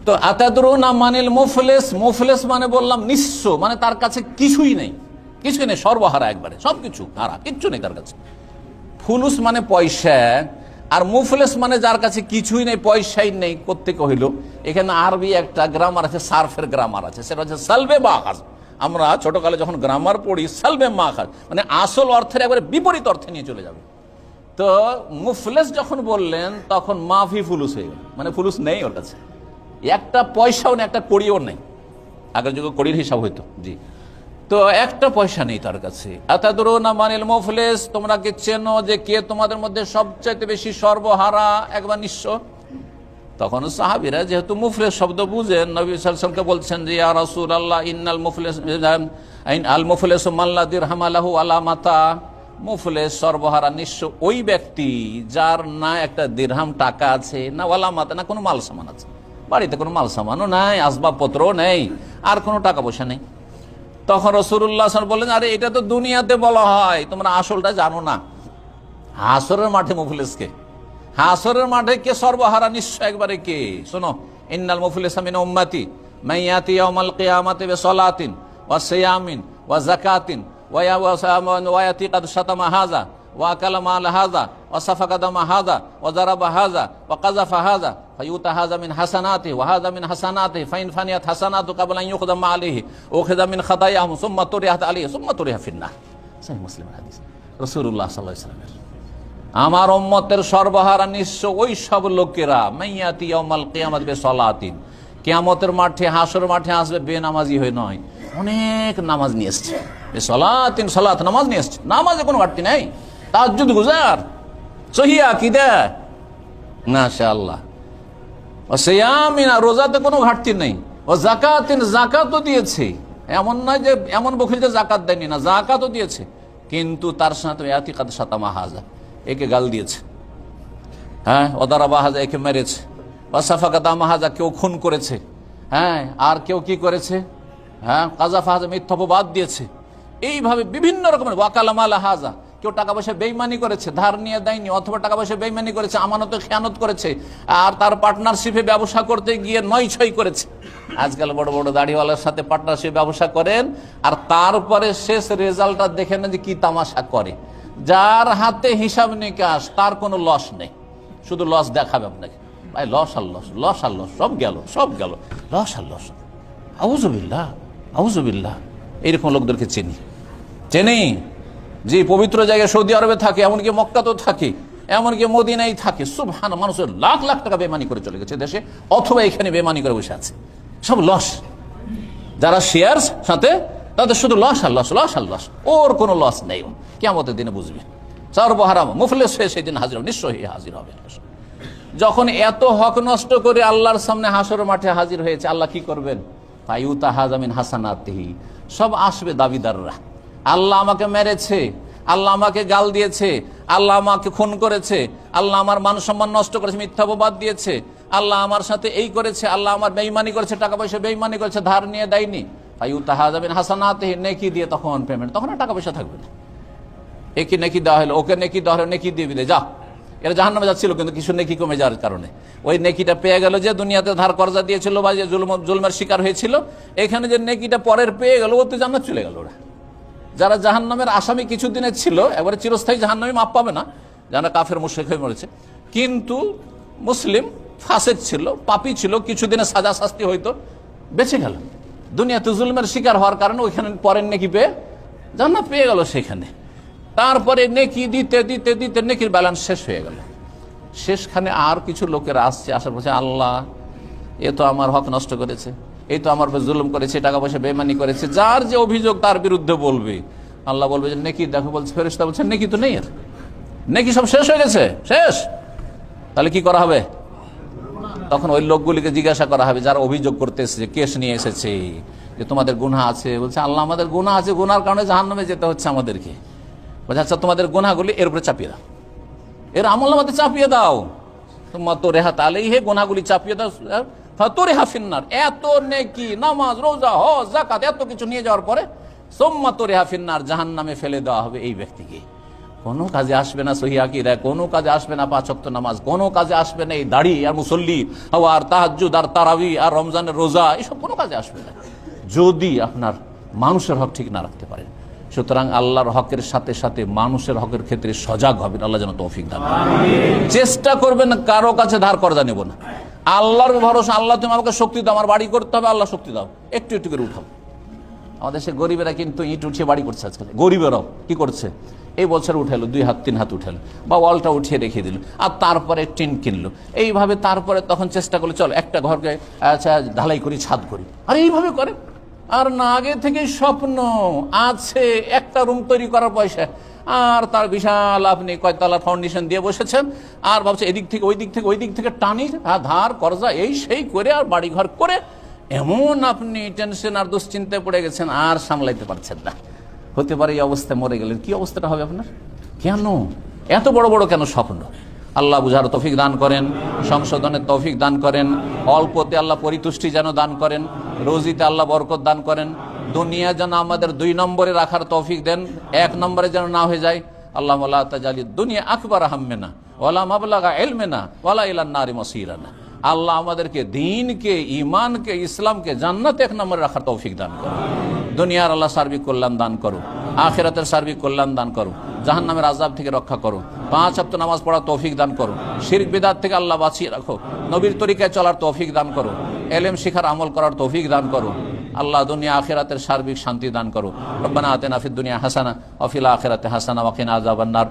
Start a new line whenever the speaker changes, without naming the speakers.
তো আতাদরুনা মানিল মুফলিস, মুফলিস মানে বললাম নিঃস্ব, মানে তার কাছে কিছুই নেই, কিছুই নেই, সর্বহারা, একবারে সবকিছু হারা, কিচ্ছু নেই তার কাছে। ফুলুস মানে পয়সা, আর মুফলিস মানে যার কাছে কিছুই নেই, পয়সাই নেই। কোত্থেকে হইল? এখানে আরবি একটা গ্রামার আছে, সার্ফের গ্রামার আছে, সেটা হচ্ছে সালবে মাখাজ। আমরা ছোটকালে যখন গ্রামার পড়ি, সালবে মাখাজ মানে আসল অর্থের একবারে বিপরীত অর্থে নিয়ে চলে যাবে। তো মুফলিস যখন বললেন তখন মাফি ফুলুস হয়ে গেল, মানে ফুলুস নেই ওর কাছে, একটা পয়সাও নেই, একটা কড়িও নেই। আগের যুগে কড়ির হিসাব হইতো, জি। তো একটা পয়সা নেই তার কাছে। আতাদরুনা মানিল মুফলিস, তোমরা কি চেনো যে কে তোমাদের মধ্যে সবচাইতে বেশি সর্বহারা, একবার নিঃস্ব? তখন সাহাবীরা যেহেতু মুফলিস শব্দ বুঝেন, নবী সাল্লাল্লাহু আলাইহি ওয়াসাল্লামকে বলছেন যে ইয়া রাসূলুল্লাহ ইন্নাল মুফলিস আল মুফলিসু মান লা দিরহাম লাহু ওয়ালা মাতা। মুফলিস সর্বহারা নিঃস্ব ওই ব্যক্তি যার না একটা দিরহাম টাকা আছে, না ওয়ালা মাতা, না কোনো মাল সামান আছে, বাড়িতে কোনো মাল সামানও নাই, আসবাবপত্রও নেই, আর কোনো টাকা পয়সা নেই। তখন রাসূলুল্লাহ সাল্লাল্লাহু আলাইহি ওয়াসাল্লাম বললেন, আরে এটা তো দুনিয়াতে বলা হয়, তোমরা আসলটা জানো না। হাসরের মাঠে মুফলিসকে, হাসরের মাঠে কে সর্বহারা নিঃস্ব একবারে কে? শোনো, ইন্নাল মুফলিসা মিন উম্মতি মান ইয়াতি ইয়াউমাল কিয়ামাতি বিসসালাতিন ওয়া সিয়ামিন ওয়া যাকাতিন ওয়া ইয়াতি কাদ শাতামা হাযা ওয়া আকালা মাল হাযা ওয়া সাফাকা দামা হাযা ওয়া যারাবা হাযা ওয়া কাযাফা হাযা ফায়ুতা হাযা মিন হাসানাতি ওয়া হাযা মিন হাসানাতি ফাইন ফানিয়াত হাসানাতু ক্বাবলা আন ইউখযা মা আলাইহি উখিযা মিন খাতায়াহুম সুম্মা তুরিহাত আলাইহি সুম্মা তুরিহা ফিন্নার। সহিহ মুসলিমের হাদিস, রাসূলুল্লাহ সাল্লাল্লাহু আলাইহি ওয়াসাল্লাম। আমার উম্মতের সর্বহারা নিঃস্ব ওই সব লোকেরা মাইয়াতি ইয়াউমাল কিয়ামাত বিসসালাতিন, কিয়ামতের মাঠে, হাসরের মাঠে আসবে বেনামাজি হয়ে নয়, অনেক নামাজ নিয়ে এসছে। বিসসালাতিন, সালাত, নামাজ নিয়ে এসছে, নামাজে কোনো ঘাটতি নেই, তাহাজ্জুদ গুজার, সহিহ আকীদা, মাশাআল্লাহ। ওয়া সিয়ামিন, রোজাতে কোনো ঘাটতি নেই। ও যাকাতিন, যাকাতও দিয়েছে, এমন নয় যে এমন বখিল যে যাকাত দেয়নি, না, যাকাতও দিয়েছে, কিন্তু তার সাথে ইয়াতি কাদ শাতামা হাযা, একে গাল দিয়েছে, হ্যাঁ, ওদারাবা হাযা, একে মেরেছে, ওয়া সাফাকা দামা হাযা, কেউ খুন করেছে, হ্যাঁ, আর কেউ কি করেছে, হ্যাঁ, কাযাফা হাযা, মিথ্যা অপবাদ দিয়েছে, এইভাবে বিভিন্ন রকমের। ওয়াকালা মাল হাযা, কেউ টাকা পয়সা বেইমানি করেছে, ধার নিয়ে দেয়নি, অথবা টাকা পয়সা বেইমানি করেছে, আমানতে খেয়ানত করেছে, আর তার পার্টনারশিপে ব্যবসা করতে গিয়ে নয় ছয় করেছে। আজকাল বড় বড় দাড়িওয়ালার সাথে পার্টনারশিপ ব্যবসা করেন, আর তারপরে শেষ রেজাল্টটা দেখে না যে কি তামাশা করে। যার হাতে হিসাব নিকাশ, তার কোনো লস নেই, শুধু লস দেখাবে আপনাকে, ভাই লস আর লস, লস আর লস, সব গেল, সব গেল, লস আর লস। আউযুবিল্লাহ, আউযুবিল্লাহ। এইরকম লোকদেরকে চিনি, চিনি, যে পবিত্র জায়গায় সৌদি আরবে থাকে, এমনকি মক্কাতেও থাকে, এমনকি মদিনায় থাকে, সুবহান, মানুষের লাখ লাখ টাকা বেমানি করে চলে গেছে দেশে, অথবা এখানে বেমানি করে বসে আছে, সব লস। যারা শেয়ার সাথে, তাদের শুধু লস আর লস, লস আর লস, ওর কোনো লস নেই। কিয়ামতের দিনে বুঝবে সর্বহারা মুফলিস হয়ে সেদিন হাজির হবে, নিশ্চয়ই হাজির হবে। যখন এত হক নষ্ট করে আল্লাহর সামনে হাসরের মাঠে হাজির হয়েছে, আল্লাহ কি করবেন? ফায়ুতা হাযা মিন হাসানাতিহি, সব আসবে দাবিদাররা। আল্লাহ আমাকে মেরেছে, আল্লাহ আমাকে গাল দিয়েছে, আল্লাহ আমাকে খুন করেছে, আল্লাহ আমার মান সম্মান নষ্ট করেছে, মিথ্যা অপবাদ দিয়েছে, আল্লাহ আমার সাথে এই করেছে, আল্লাহ আমার বেঈমানি করেছে, টাকা পয়সা বেঈমানি করেছে, ধার নিয়ে দেয়নি। ফায়ুতা হাযা মিন হাসানাতিহি, নেকি দিয়ে তখন পেমেন্ট, তখন আর টাকা পয়সা থাকবে না। একে নেকি দেওয়া হলো, ওকে নেকি দেওয়া হলো, নেকি দিয়ে দিলে যা, এরা জাহান্নামে যাচ্ছিল, কিন্তু কিছু নেকি কমে যাওয়ার কারণে ওই নেকিটা পেয়ে গেল, যে দুনিয়াতে ধার কর্জা দিয়েছিল বা যে জুলমের শিকার হয়েছিল, এখানে যে নেকিটা পরের পেয়ে গেল, ওতে জান্নাত চলে গেল। ওরা যারা জাহান্নামের আসামি কিছুদিনের ছিল, একবারে চিরস্থায়ী জাহান্নামে মাপ পাবে না, যারা কাফের মুশরিক হয়ে মরেছে, কিন্তু মুসলিম ফাসেক ছিল, পাপী ছিল, কিছুদিনের সাজা শাস্তি হয়তো বেঁচে গেল, দুনিয়াতে জুলমের শিকার হওয়ার কারণে ওইখানে পরের নেকি পেয়ে জান্নাত পেয়ে গেল সেখানে। তারপরে নেকি দিতে দিতে দিতে নেকির ব্যালেন্স শেষ হয়ে গেল। শেষখানে আর কিছু লোকেরা আসছে, আসার বলছে, আল্লাহ এ তো আমার হক নষ্ট করেছে, এই তো আমার জুলুম করেছে, টাকা পয়সা বেইমানি করেছে, যার যে অভিযোগ তার বিরুদ্ধে বলবে। আল্লাহ বলবে যে নেকি দেখো, বলছে ফেরেশতা বলছে নেকি তো নেই, আর নেকি সব শেষ হয়ে গেছে, শেষ, তাহলে কি করা হবে? তখন ওই লোকগুলিকে জিজ্ঞাসা করা হবে যারা অভিযোগ করতে এসেছে, কেস নিয়ে এসেছে, যে তোমাদের গুনাহ আছে। বলছে আল্লাহ আমাদের গুনাহ আছে, গুনার কারণে জাহান্নামে যেতে হচ্ছে আমাদেরকে। বলছে আচ্ছা তোমাদের গুনাহগুলি এর উপরে চাপিয়ে দাও, এর আমলনামাতে চাপিয়ে দাও, তোমার তো রেহাত আলাইহি, গুনাহগুলি চাপিয়ে দাও, ফাতুরিহা ফিন্নার। এত নেকি, নামাজ, রোজা, হজ, যাকাত, এত কিছু নিয়ে যাওয়ার পরে সুম্মা তুরিহা ফিন্নার, জাহান্নামে ফেলে দেওয়া হবে এই ব্যক্তিকে। কোনো কাজে আসবে না সহিহ আকীদা, কোনো কাজে আসবে না 5 ওয়াক্ত নামাজ, কোনো কাজে আসবে না এই দাড়ি আর মুসল্লি আর তাহাজ্জুদ আর তারাবি আর রমজানের রোজা, এসব কোনো কাজে আসবে না যদি আপনার মানুষের হক ঠিক না রাখতে পারেন। সুতরাং আল্লাহর হকের সাথে সাথে মানুষের হকের ক্ষেত্রে সজাগ হবেন। আল্লাহ যেন তৌফিক দান করেন। চেষ্টা করবেন কারো কাছে ধার কর্জা নেব না, আল্লাহর ভরসা। আল্লাহ তুমি আমাকে শক্তি দাও, আমার বাড়ি করতে হবে, আল্লাহ শক্তি দাও, একটু একটু করে উঠাও। আমাদের সে গরিবেরা কিন্তু ইট উঠিয়ে বাড়ি করছে আজকাল। গরিবেরাও কি করছে, এই বছর উঠালো 2 হাত 3 হাত উঠালো, বা ওয়ালটা উঠিয়ে রেখে দিল, আর তারপরে টিন কিনলো এইভাবে। তারপরে তখন চেষ্টা করলো চল একটা ঘরকে আচ্ছা ঢালাই করি, ছাদ করি, আর এইভাবে করে। আর না আগে থেকে স্বপ্ন আছে একটা রুম তৈরি করার পয়সা, আর তার বিশাল আপনি কয়তলা ফাউন্ডেশন দিয়ে বসেছেন, আর ভাবছে এদিক থেকে ওই দিক থেকে ওই দিক থেকে টানি ধার কর্জা এই সেই করে আর বাড়ি ঘর করে এমন আপনি টেনশন আর দুশ্চিন্তায় পড়ে গেছেন আর সামলাইতে পারছেন না। হতে পারে এই অবস্থায় মরে গেলেন, কি অবস্থাটা হবে আপনার? কেন এত বড় বড় কেন স্বপ্ন? আল্লাহ বুঝার তৌফিক দান করেন, সংশোধনের তৌফিক দান করেন, অল্পতে আল্লাহ পরিতুষ্টি যেন দান করেন, রোজিতে আল্লাহ বরকত দান করেন, দুনিয়া যেন আমাদের 2 নম্বরে রাখার তৌফিক দেন, 1 নম্বরে যেন না হয়ে যায়। আল্লাহ লা তাজালি দুনিয়া আকবার হাম্মেনা ওয়ালা মাবলাগা ইলমিনা ওয়ালা ইলান নারি মাসিরানা। আল্লাহ আমাদেরকে দ্বীনকে, ঈমানকে, ইসলামকে জান্নাতে 1 নম্বরে রাখার তৌফিক দান করুন। দুনিয়ার আল্লাহ সার্বিক কল্যাণ দান করুন, আখিরাতের সার্বিক কল্যাণ দান করুন, জাহান্নামের আযাব থেকে রক্ষা করুন, 5 ওয়াক্ত নামাজ পড়ার তৌফিক দান করুন, শিরক বিদআত থেকে আল্লাহ বাঁচিয়ে রাখো, নবীর তরিকায় চলার তৌফিক দান করুন, ইলম শিখার আমল করার তৌফিক দান করুন। আল্লাহ দুনিয়া আখিরাতের সার্বিক শান্তি দান করুন। রব্বানা আতিনা ফিদ দুনিয়া হাসানা ওয়া ফিল আখিরাতি হাসানা ওয়া কিনা আযাবান নার।